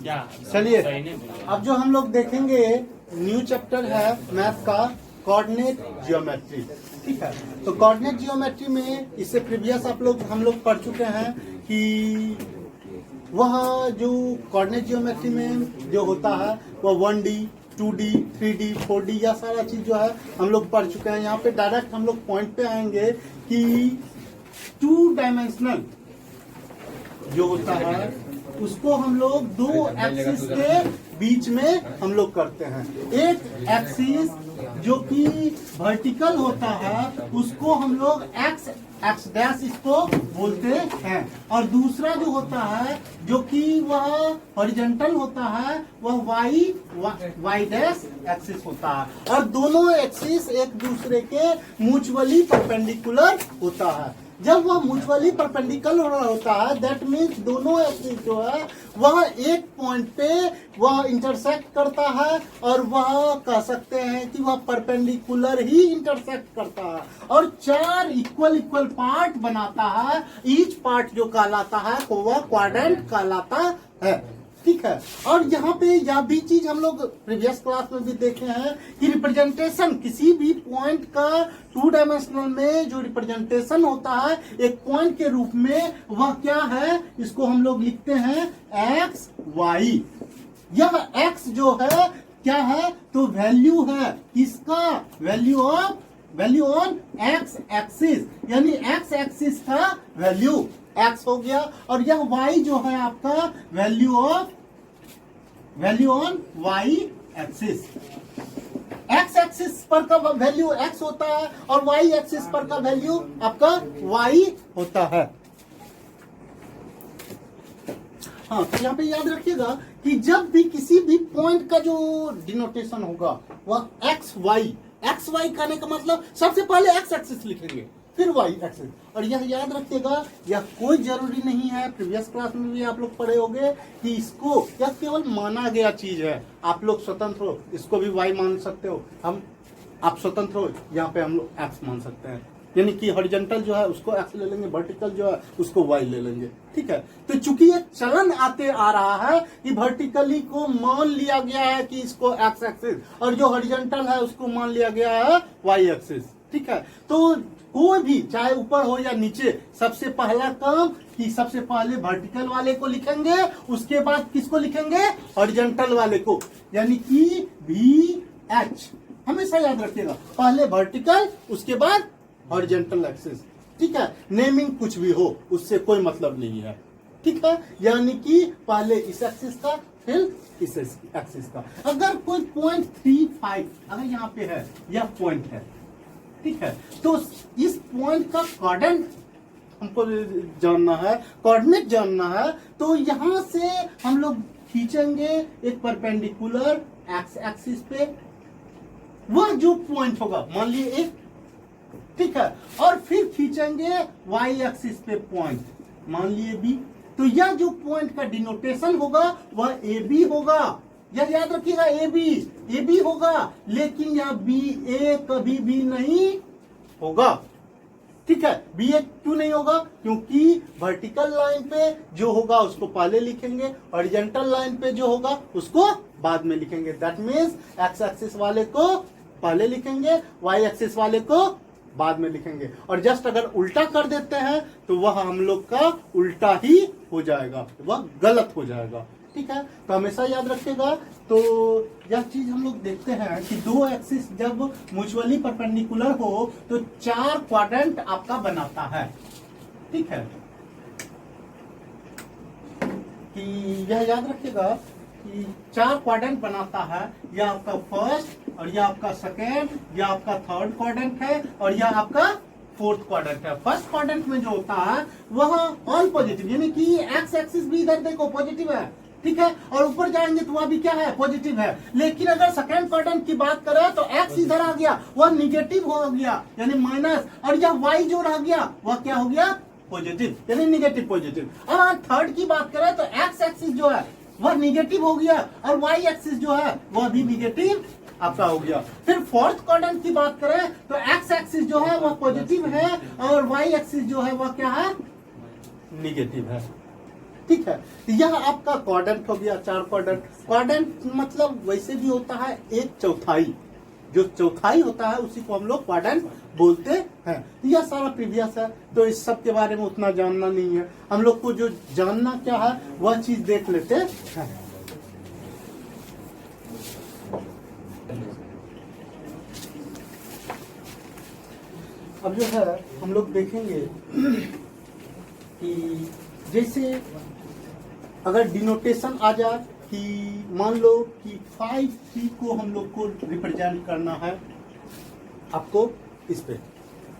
चलिए अब जो हम लोग देखेंगे न्यू चैप्टर है मैथ का कोऑर्डिनेट जियोमेट्री। ठीक है, तो कोऑर्डिनेट जियोमेट्री में इससे प्रीवियस हम लोग पढ़ चुके हैं कि वह जो कोऑर्डिनेट जियोमेट्री में जो होता है वह 1D 2D 3D 4D या सारा चीज जो है हम लोग पढ़ चुके हैं। यहाँ पे डायरेक्ट हम लोग पॉइंट पे आएंगे कि 2 डायमेंशनल जो होता है उसको हम लोग 2 एक्सिस के बीच में हम लोग करते हैं। एक एक्सिस जो कि वर्टिकल होता है उसको हम लोग एक्स डैश इसको बोलते हैं, और दूसरा जो होता है जो कि वह हॉरिजॉन्टल होता है वह वाई डैश एक्सिस होता है, और दोनों एक्सिस एक दूसरे के म्यूचुअली परपेंडिकुलर होता है। जब वह म्यूचुअली परपेंडिकुलर होता है दैट मीन्स दोनों एक्सिस जो है वह एक पॉइंट पे वह इंटरसेक्ट करता है, और वह कह सकते हैं कि वह परपेंडिकुलर ही इंटरसेक्ट करता है, और 4 इक्वल पार्ट बनाता है। ईच पार्ट जो कहलाता है वह क्वाड्रेंट कहलाता है। ठीक है, और यहाँ पे यह भी चीज हम लोग प्रीवियस क्लास में भी देखे हैं कि रिप्रेजेंटेशन किसी भी पॉइंट का 2 डायमेंशनल में जो रिप्रेजेंटेशन होता है एक पॉइंट के रूप में वह क्या है, इसको हम लोग लिखते हैं एक्स वाई। यह एक्स जो है क्या है, तो वैल्यू है किसका, वैल्यू ऑन एक्स एक्सिस, यानी एक्स एक्सिस का वैल्यू एक्स हो गया, और यह वाई जो है आपका value on y axis. X axis पर का वैल्यू एक्स होता है और वाई एक्सिस पर का वैल्यू आपका वाई होता है। हाँ, तो यहाँ पे याद रखिएगा कि जब भी किसी भी पॉइंट का जो डिनोटेशन होगा वह एक्स वाई कहने का मतलब सबसे पहले एक्स एक्सिस लिखेंगे फिर वाई एक्सिस, और यह याद रखिएगा यह कोई जरूरी नहीं है। प्रीवियस क्लास में भी आप लोग पढ़े होंगे कि इसको यह केवल माना गया चीज है, आप लोग स्वतंत्र हो, इसको भी वाई मान सकते हो, आप स्वतंत्र हो, यहाँ पे हम लोग एक्स मान सकते हैं, यानी कि हॉरिजॉन्टल जो है उसको एक्स ले लेंगे, वर्टिकल जो है उसको वाई ले लेंगे। ठीक है, तो चूंकि ये चलन आते आ रहा है कि वर्टिकली को मान लिया गया है कि इसको एक्स एक्सिस, और जो हॉरिजॉन्टल है उसको मान लिया गया है वाई एक्सिस। ठीक है, तो कोई भी चाहे ऊपर हो या नीचे सबसे पहला काम कि सबसे पहले वर्टिकल वाले को लिखेंगे, उसके बाद किसको लिखेंगे, हॉरिजॉन्टल वाले को, यानी कि वी एच। हमेशा याद रखिएगा पहले वर्टिकल उसके बाद हॉरिजॉन्टल एक्सिस। ठीक है, नेमिंग कुछ भी हो उससे कोई मतलब नहीं है। ठीक है, यानी कि पहले इस एक्सिस का फिर इस एक्सिस का। अगर कोई पॉइंट 35 अगर यहाँ पे है, यह पॉइंट है, ठीक है, तो इस पॉइंट का कोऑर्डिनेट हमको जानना है, कोऑर्डिनेट जानना है, तो यहां से हम लोग खींचेंगे एक परपेंडिकुलर एक्स एक्सिस पे वह जो पॉइंट होगा, मान लिए एक, ठीक है, और फिर खींचेंगे वाई एक्सिस पे पॉइंट, मान लिए बी। तो यह जो पॉइंट का डिनोटेशन होगा वह ए बी होगा, यह याद रखिएगा ए बी होगा, लेकिन यह बी ए कभी भी नहीं होगा। ठीक है, बी ए क्यों नहीं होगा, क्योंकि वर्टिकल लाइन पे जो होगा उसको पहले लिखेंगे, हॉरिजॉन्टल लाइन पे जो होगा उसको बाद में लिखेंगे। दैट मीन्स एक्स एक्सिस वाले को पहले लिखेंगे, वाई एक्सिस वाले को बाद में लिखेंगे, और जस्ट अगर उल्टा कर देते हैं तो वह हम लोग का उल्टा ही हो जाएगा, वह गलत हो जाएगा। ठीक है, तो हमेशा याद रखिएगा। तो यह चीज हम लोग देखते हैं कि 2 एक्सिस जब म्यूचुअली परपेंडिकुलर हो तो 4 क्वाड्रेंट आपका बनाता है। ठीक है, कि यह याद रखिएगा कि 4 क्वाड्रेंट बनाता है, यह आपका फर्स्ट, और यह आपका सेकेंड, यह आपका थर्ड क्वाड्रेंट है, और यह आपका फोर्थ क्वाड्रेंट है। फर्स्ट क्वाड्रेंट में जो होता है वह ऑल पॉजिटिव, यानी कि एक्स एक्सिस भी इधर देखो पॉजिटिव है, ठीक है, और ऊपर जाएंगे तो वह भी क्या है, पॉजिटिव है। लेकिन अगर सेकंड क्वाड्रेंट की बात करें तो एक्स इधर आ गया, वह निगेटिव हो गया यानी माइनस, और यह वाई जो रह गया वह क्या हो गया, पॉजिटिव, यानी निगेटिव पॉजिटिव। अब थर्ड की बात करें तो एक्स एक्सिस जो है वह निगेटिव हो गया, और वाई एक्सिस जो है वह भी निगेटिव आपका हो गया। फिर फोर्थ क्वाड्रेंट की बात करें तो एक्स एक्सिस जो है वह पॉजिटिव है, और वाई एक्सिस जो है वह क्या है, निगेटिव है। ठीक है। यह आपका क्वाड्रेंट हो गया, 4 क्वाड्रेंट। क्वाड्रेंट मतलब वैसे भी होता है 1/4, जो चौथाई होता है उसी को हम लोग क्वाड्रेंट बोलते हैं। यह सारा प्रीवियस है, तो इस सब के बारे में उतना जानना नहीं है। हम लोग को जो जानना क्या है वह चीज देख लेते हैं। अब जो है हम लोग देखेंगे कि जैसे अगर डिनोटेशन आ जाए कि मान लो कि 5 को हम लोग को रिप्रेजेंट करना है आपको इस पे,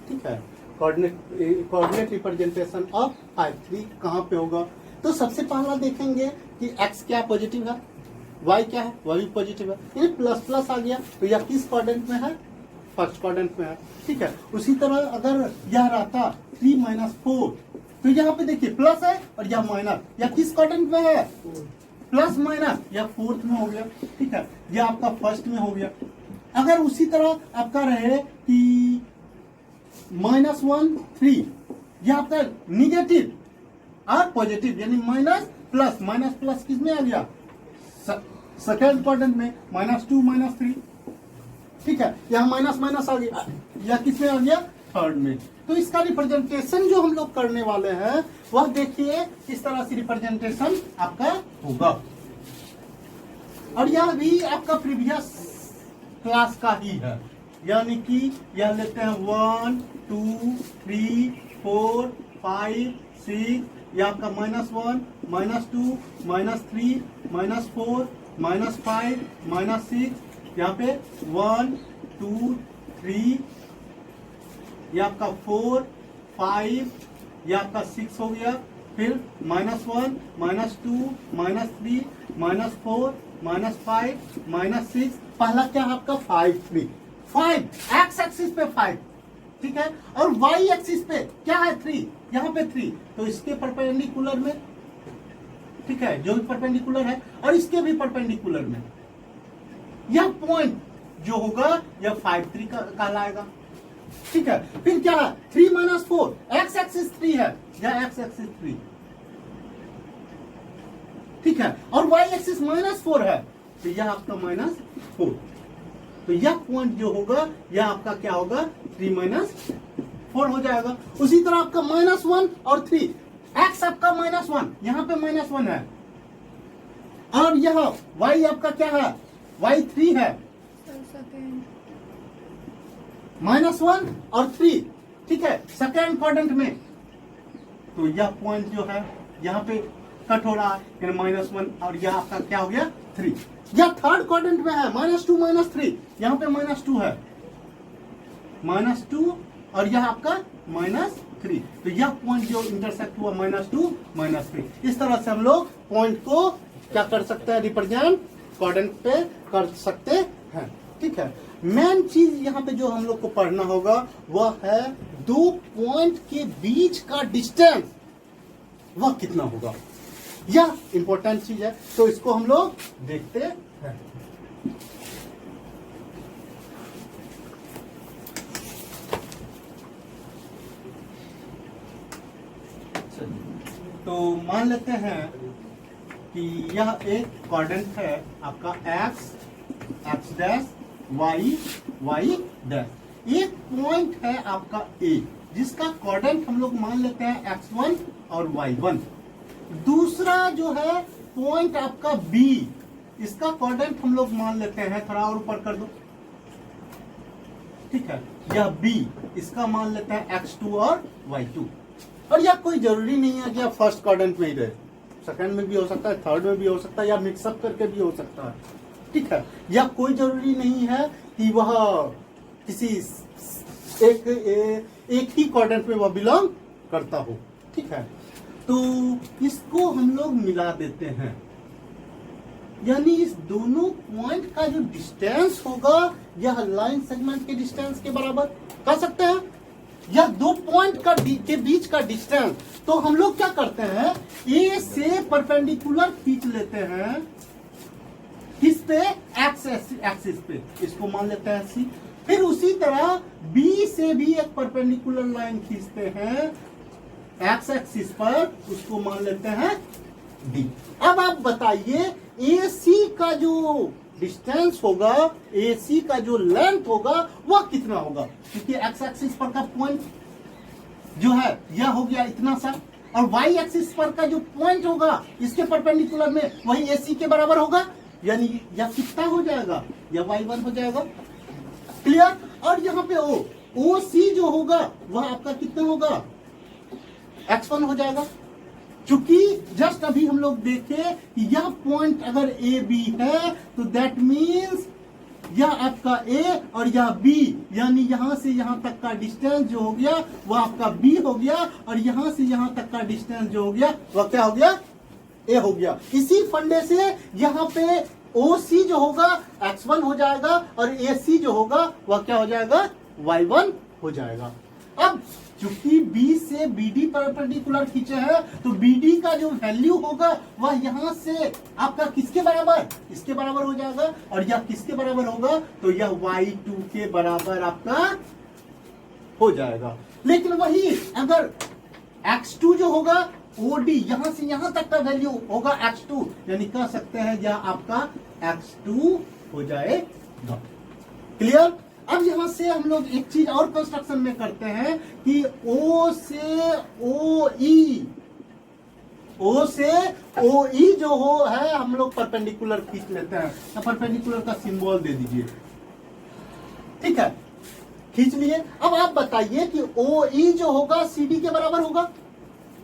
ठीक है। कोऑर्डिनेट रिप्रेजेंटेशन ऑफ 5 कहाँ पे होगा? तो सबसे पहला देखेंगे कि x क्या पॉजिटिव है, y क्या है, y भी पॉजिटिव है, यानी प्लस प्लस आ गया। तो यह किस क्वाड्रेंट में है? फर्स्ट क्वाड्रेंट में है, ठीक है। उसी तरह अगर यह रहता 3 - 4, तो यहाँ पे देखिए प्लस है और यह माइनस, यह किस क्वाड्रेंट में है? प्लस माइनस, यह फोर्थ में हो गया, ठीक है। यह आपका फर्स्ट में हो गया। अगर उसी तरह आपका रहे कि -1 3, यह आपका निगेटिव और पॉजिटिव, यानी माइनस प्लस किस में आ गया? सेकेंड क्वाड्रेंट में, -2 -3, ठीक है। यहाँ माइनस आ गया, या किस में आ गया? थर्ड में। तो इसका रिप्रेजेंटेशन जो हम लोग करने वाले हैं वह देखिए इस तरह से रिप्रेजेंटेशन आपका होगा। और यह भी आपका प्रीवियस क्लास का ही है, यानी कि यह लेते हैं 1 2 3 4 5 6, यह आपका -1 -2 -3 -4 -5 -6, यहाँ पे 1 2 3, ये आपका 4 5, ये आपका 6 हो गया। फिर -1 -2 -3 -4 -5 -6, पहला क्या है आपका 5 3 5, एक्स एक्सिस पे 5, ठीक है। और वाई एक्सिस पे क्या है? 3, यहाँ पे 3, तो इसके परपेंडिकुलर में, ठीक है, जो भी परपेंडिकुलर है और इसके भी परपेंडिकुलर में यह पॉइंट जो होगा यह 5 3 कहलाएगा, ठीक है। फिर क्या है? 3 - 4, एक्स एक्सिस 3 है, यह एक्स एक्सिस 3, ठीक है। और वाई एक्सिस -4 है, तो यह आपका -4। तो यह पॉइंट जो होगा यह आपका क्या होगा? 3 - 4 हो जाएगा। उसी तरह आपका -1 और 3, एक्स आपका -1, यहाँ पे -1 है, और यह वाई आपका क्या है? वाई 3 है, -1 और 3, ठीक है, सेकेंड क्वाड्रेंट में। तो यह पॉइंट जो है यहाँ पे कट हो रहा है, -1, और यह आपका क्या हो गया? 3। यह थर्ड क्वाड्रेंट में है, -2 -3, यहाँ पे -2 है, -2, और यह आपका -3। तो यह पॉइंट जो इंटरसेक्ट हुआ -2 -3, इस तरह से हम लोग पॉइंट को क्या कर सकते हैं? रिप्रेजेंट क्वाड्रेंट पे कर सकते हैं, ठीक है। मेन चीज यहाँ पे जो हम लोग को पढ़ना होगा वह है 2 पॉइंट के बीच का डिस्टेंस वह कितना होगा, यह इंपॉर्टेंट चीज है। तो इसको हम लोग देखते हैं। तो मान लेते हैं कि यह एक क्वाड्रेंट है आपका x डैश y डैश। एक पॉइंट है आपका A, जिसका क्वाड्रेंट हम लोग मान लेते हैं x1 और y1। दूसरा जो है पॉइंट आपका B, इसका क्वाड्रेंट हम लोग मान लेते हैं, थोड़ा और ऊपर कर दो, ठीक है। यह B, इसका मान लेते हैं x2 और y2। और यह कोई जरूरी नहीं है कि आप फर्स्ट क्वाड्रेंट में ही रहे, सेकंड में भी हो सकता है, थर्ड में भी हो सकता है, या मिक्सअप करके भी हो सकता है, ठीक है। यह कोई जरूरी नहीं है कि वह किसी एक ही क्वाड्रेंट में वह बिलोंग करता हो, ठीक है। तो इसको हम लोग मिला देते हैं, यानी इस दोनों पॉइंट का जो डिस्टेंस होगा यह लाइन सेगमेंट के डिस्टेंस के बराबर कर सकते हैं। यह 2 पॉइंट के बीच का डिस्टेंस, तो हम लोग क्या करते हैं? ए से परपेंडिकुलर खींच लेते हैं, किस पे? एक्स एक्सिस पे, इसको मान लेते हैं सी। फिर उसी तरह बी से भी एक परपेंडिकुलर लाइन खींचते हैं एक्स एक्सिस पर, उसको मान लेते हैं डी। अब आप बताइए AC का जो डिस्टेंस होगा, AC का जो लेंथ होगा वह कितना होगा, क्योंकि एक्स एक्सिस पर का पॉइंट जो है यह हो गया इतना सा, और वाई एक्सिस पर का जो पॉइंट होगा इसके परपेंडिकुलर में वही AC के बराबर होगा, यानी यह कितना हो जाएगा, यह y1 हो जाएगा। क्लियर। और यहाँ पे OC जो होगा वह आपका कितना होगा, x1 हो जाएगा। चूंकि जस्ट अभी हम लोग देखे कि यह पॉइंट अगर AB है तो दैट मीन्स यह आपका A और यह B, यानी यहां से यहां तक का डिस्टेंस जो हो गया वह आपका B हो गया, और यहां से यहां तक का डिस्टेंस जो हो गया वह क्या हो गया, A हो गया। इसी फंडे से यहां पे OC जो होगा x1 हो जाएगा और AC जो होगा वह क्या हो जाएगा, y1 हो जाएगा। अब चूंकि B से BD परपेंडिकुलर खींचे हैं तो BD का जो वैल्यू होगा वह यहां से आपका किसके बराबर, इसके बराबर हो जाएगा, और यह किसके बराबर होगा, तो यह y2 के बराबर आपका हो जाएगा। लेकिन वही अगर x2 जो होगा OD यहां से यहां तक का वैल्यू होगा x2, यानी कह सकते हैं यह आपका x2 हो जाएगा। क्लियर। अब यहां से हम लोग एक चीज और कंस्ट्रक्शन में करते हैं कि O से OE जो हो है हम लोग परपेंडिकुलर खींच लेते हैं, तो परपेंडिकुलर का सिंबल दे दीजिए, ठीक है, खींच लिए। अब आप बताइए कि OE जो होगा CD के बराबर होगा,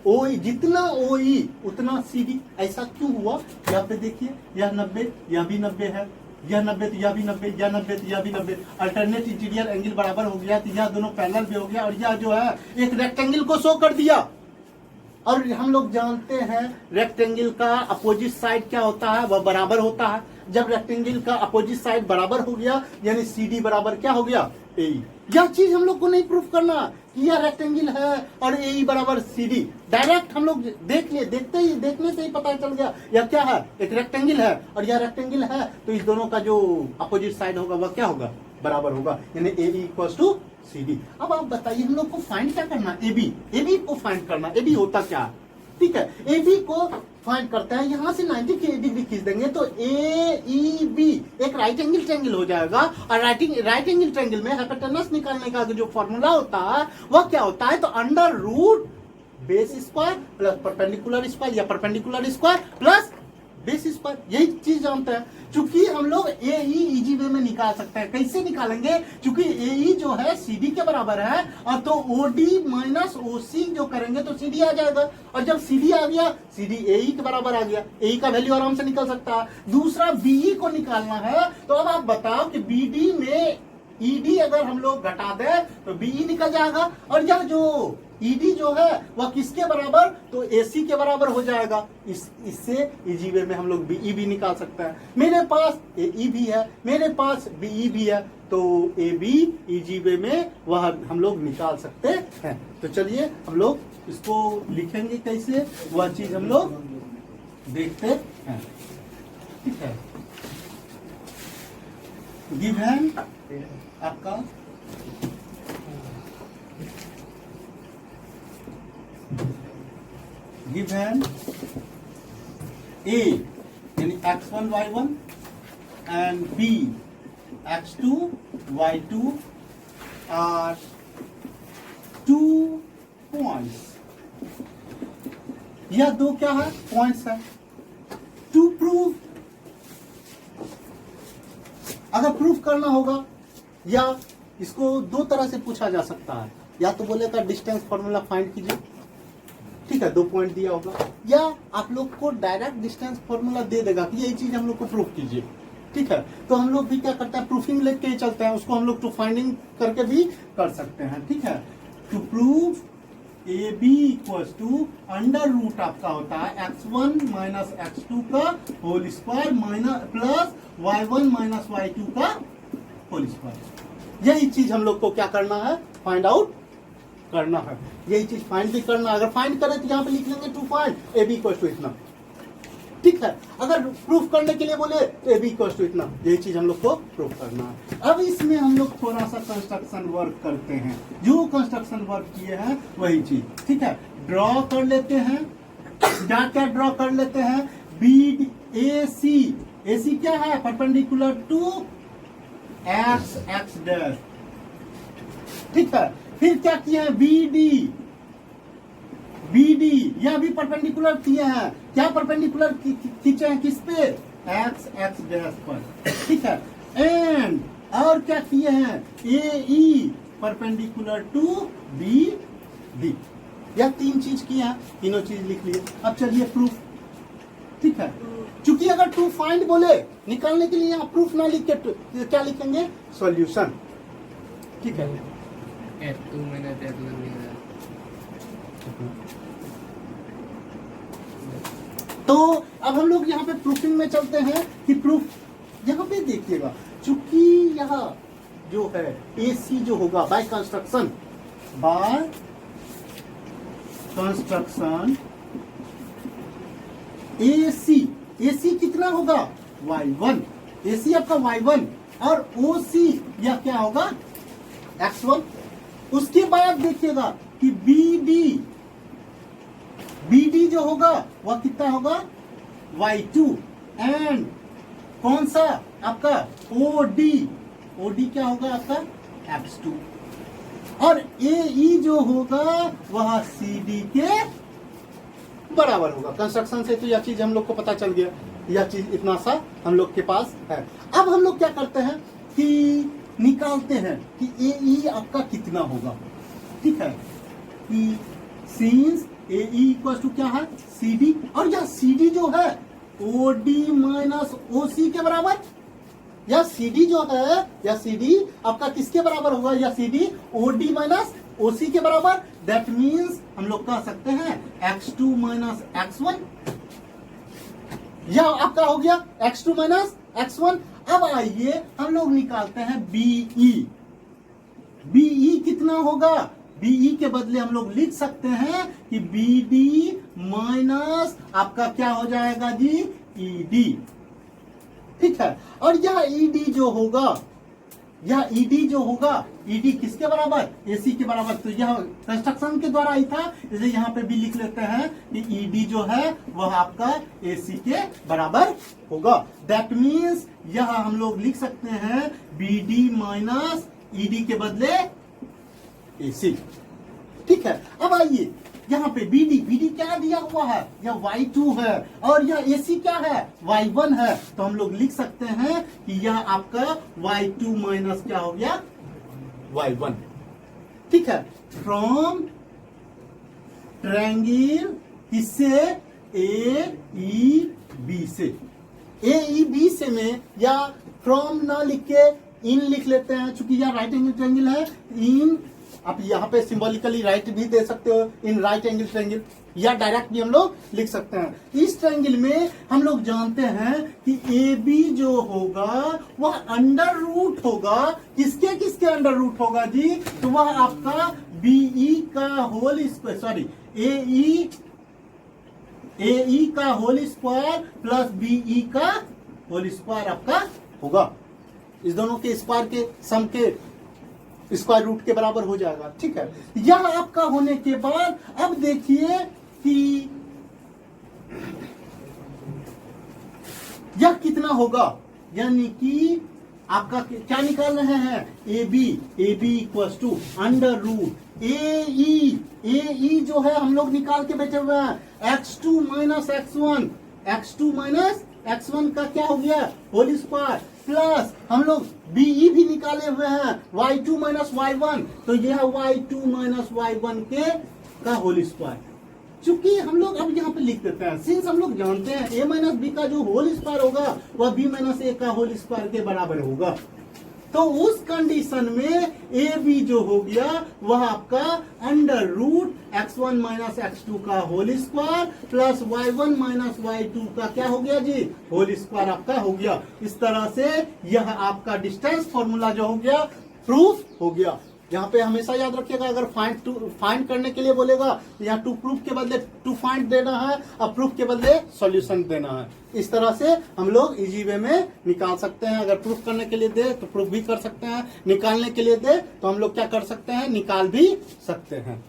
OE जितना OE उतना CD। ऐसा क्यों हुआ, यहाँ पे देखिए यह 90, यह भी 90 है, यह 90 तो यह भी 90, यह 90 तो यह भी 90, अल्टरनेट इंटीरियर एंगल बराबर हो गया, तो यह दोनों पैरेलल भी हो गया, और यह जो है एक रेक्टेंगल को शो कर दिया। और हम लोग जानते हैं रेक्टेंगल का अपोजिट साइड क्या होता है, वह बराबर होता है। जब रेक्टेंगल का अपोजिट साइड बराबर हो गया यानी CD बराबर क्या हो गया, AE। यह चीज हम लोग को नहीं प्रूफ करना कि यह रेक्टेंगल है और AE बराबर CD, डायरेक्ट हम लोग देख लिए, देखने से ही पता चल गया यह क्या है, एक रेक्टेंगल है, और यह रेक्टेंगल है तो इस दोनों का जो अपोजिट साइड होगा वह क्या होगा, बराबर होगा, यानी AE इक्वल्स टू CD। अब आप बताइए हम लोग को फाइंड क्या करना, AB को फाइंड करना। AB होता क्या है, ठीक है, AB को फाइंड करता है, यहां से 90 डिग्री खींच देंगे तो AEB एक राइट एंगल ट्रायंगल हो जाएगा, और राइट एंगल ट्रायंगल में हाइपोटेनस निकालने का जो फॉर्मूला होता है वह क्या होता है, तो under root base square plus perpendicular square या perpendicular square plus base square, यही चीज जानते हैं। चूंकि हम लोग AE इजी वे में निकाल सकते हैं, कैसे निकालेंगे, क्योंकि AE जो है CD के बराबर है, और तो OD माइनस OC जो करेंगे तो CD आ जाएगा, और जब CD आ गया CD AE के बराबर आ गया, AE का वैल्यू आराम से निकल सकता है। दूसरा BE को निकालना है, तो अब आप बताओ कि BD में ED अगर हम लोग घटा दें तो BE निकल जाएगा, और यह जो ED जो है वह किसके बराबर, तो AC के बराबर हो जाएगा। इससे इजी वे में हम लोग BE भी निकाल सकते हैं। मेरे पास AE भी है, मेरे पास BE भी है, तो AB इजी वे में वह हम लोग निकाल सकते हैं। तो चलिए हम लोग इसको लिखेंगे कैसे, वह चीज हम लोग देखते हैं, ठीक है। गिवन आपका गिवन A यानी x1 y1 and B x2 y2 are 2 points। यह दो क्या है, पॉइंट्स है। टू प्रूव, अगर प्रूफ करना होगा या इसको दो तरह से पूछा जा सकता है, या तो बोलेगा डिस्टेंस फॉर्मूला फाइंड कीजिए, ठीक है, 2 पॉइंट दिया होगा, या आप लोग को डायरेक्ट डिस्टेंस फॉर्मूला दे देगा कि यही चीज हम लोग को प्रूफ कीजिए, ठीक है। तो हम लोग भी क्या करते हैं, प्रूफिंग लेके ही चलते हैं, उसको हम लोग टू फाइंडिंग करके भी कर सकते हैं, ठीक है। To prove AB equals to under root आपका होता है x1 माइनस x2 का whole square minus plus y1 minus y2 का होल स्क्वायर। यही चीज हम लोग को क्या करना है, फाइंड आउट करना है, यही चीज फाइंड भी करना है। अगर फाइंड करें तो यहाँ पे लिख लेंगे to find AB equals to इतना, ठीक है। अगर प्रूफ करने के लिए बोले तो AB इक्वल्स टू इतना, यही चीज हम लोग को प्रूफ करना है। अब इसमें हम लोग थोड़ा सा कंस्ट्रक्शन वर्क करते हैं, जो कंस्ट्रक्शन वर्क किए हैं वही चीज, ठीक है। ड्रॉ कर लेते हैं क्या क्या ड्रॉ कर लेते हैं, बी ए सी क्या है, perpendicular to x x dash, ठीक है। फिर क्या किए हैं, बी डी यह भी परपेंडिकुलर किए हैं, क्या परपेंडिकुलर खींचे हैं, किस पे, एक्स एक्स डैश पर, ठीक है। एंड और क्या किए हैं, A E perpendicular to B D, यह तीन चीज किए हैं, तीनों चीज लिख लिए। अब चलिए प्रूफ, ठीक है। चूंकि अगर टू फाइंड बोले निकालने के लिए यहाँ प्रूफ ना लिख के क्या लिखेंगे, सॉल्यूशन, ठीक है। F2 minus F1 minus तो अब हम लोग यहाँ पे प्रूफिंग में चलते हैं कि प्रूफ यहाँ पे देखिएगा, चूंकि यहाँ जो है AC जो होगा बाय कंस्ट्रक्शन AC कितना होगा, Y1, AC आपका Y1 और OC यह क्या होगा, X1। उसके बाद देखिएगा कि BD जो होगा वह कितना होगा, Y2 एंड कौन सा आपका OD क्या होगा आपका, X2 और AE जो होगा वह CD के बराबर होगा। कंस्ट्रक्शन से तो यह चीज हम लोग को पता चल गया, यह चीज इतना सा हम लोग के पास है। अब हम लोग क्या करते हैं कि निकालते हैं कि AE आपका कितना होगा, ठीक है, कि सिंस AE इक्वल टू क्या है, CD, और यह CD जो है OD माइनस OC के बराबर, या CD जो है, या CD आपका किसके बराबर होगा, या CD OD माइनस OC के बराबर। दैट मीन्स हम लोग कह सकते हैं X2 माइनस X1, या आपका हो गया X2 माइनस X1। अब आइए हम लोग निकालते हैं BE कितना होगा, BE के बदले हम लोग लिख सकते हैं कि BD माइनस आपका क्या हो जाएगा जी, ED, ठीक है। और यह ED जो होगा, यह ED जो होगा, ED किसके बराबर, AC के बराबर। तो यह कंस्ट्रक्शन के द्वारा ही था, इसलिए यहाँ पे भी लिख लेते हैं कि ED जो है वह आपका AC के बराबर होगा। दैट मीन्स यह हम लोग लिख सकते हैं BD माइनस ED के बदले AC, ठीक है। अब आइए यहाँ पे BD क्या दिया हुआ है, यह Y2 है और यह AC क्या है, Y1 है। तो हम लोग लिख सकते हैं कि यह आपका Y2 माइनस क्या हो गया, Y1, ठीक है। फ्रॉम ट्रायंगल किससे, AEB से, AEB से में, या फ्रॉम ना लिख के इन लिख लेते हैं, चूंकि यह राइट एंगल ट्रायंगल है। इन आप यहाँ पे सिंबॉलिकली राइट भी दे सकते हो, इन राइट एंगल ट्रायंगल, या डायरेक्ट भी हम लोग लिख सकते हैं। इस ट्रायंगल में हम लोग जानते हैं कि AB जो होगा वह अंडर रूट होगा, किसके किसके अंडर रूट होगा जी, तो वह आपका BE का होल स्क्वायर, सॉरी AE का होल स्क्वायर प्लस BE का होल स्क्वायर आपका होगा। इस दोनों के स्क्वायर के सम के स्क्वायर रूट के बराबर हो जाएगा, ठीक है। यह आपका होने के बाद अब देखिए कि यह कितना होगा, यानी कि आपका क्या निकाल रहे हैं, AB equal to under root AE जो है हम लोग निकाल के बैठे हुए हैं, X2 माइनस X1 का क्या हो गया, होल स्क्वायर, प्लस हम लोग BE भी निकाले हुए हैं, Y2 माइनस Y1, तो यह Y2 माइनस Y1 के का होल स्क्वायर। चूंकि हम लोग अब यहाँ पे लिख देते हैं, सिंस हम लोग जानते हैं A माइनस B का जो होल स्क्वायर होगा वह B माइनस A का होल स्क्वायर के बराबर होगा। तो उस कंडीशन में AB जो हो गया वह आपका under root X1 minus X2 का whole square plus Y1 minus Y2 का क्या हो गया जी, होल स्क्वायर आपका हो गया। इस तरह से यह आपका डिस्टेंस फॉर्मूला जो हो गया प्रूफ हो गया। यहाँ पे हमेशा याद रखिएगा, अगर फाइंड करने के लिए बोलेगा तो यहाँ टू प्रूफ के बदले टू फाइंड देना है और प्रूफ के बदले सॉल्यूशन देना है। इस तरह से हम लोग इजी वे में निकाल सकते हैं। अगर प्रूफ करने के लिए दे तो प्रूफ भी कर सकते हैं, निकालने के लिए दे तो हम लोग क्या कर सकते हैं, निकाल भी सकते हैं।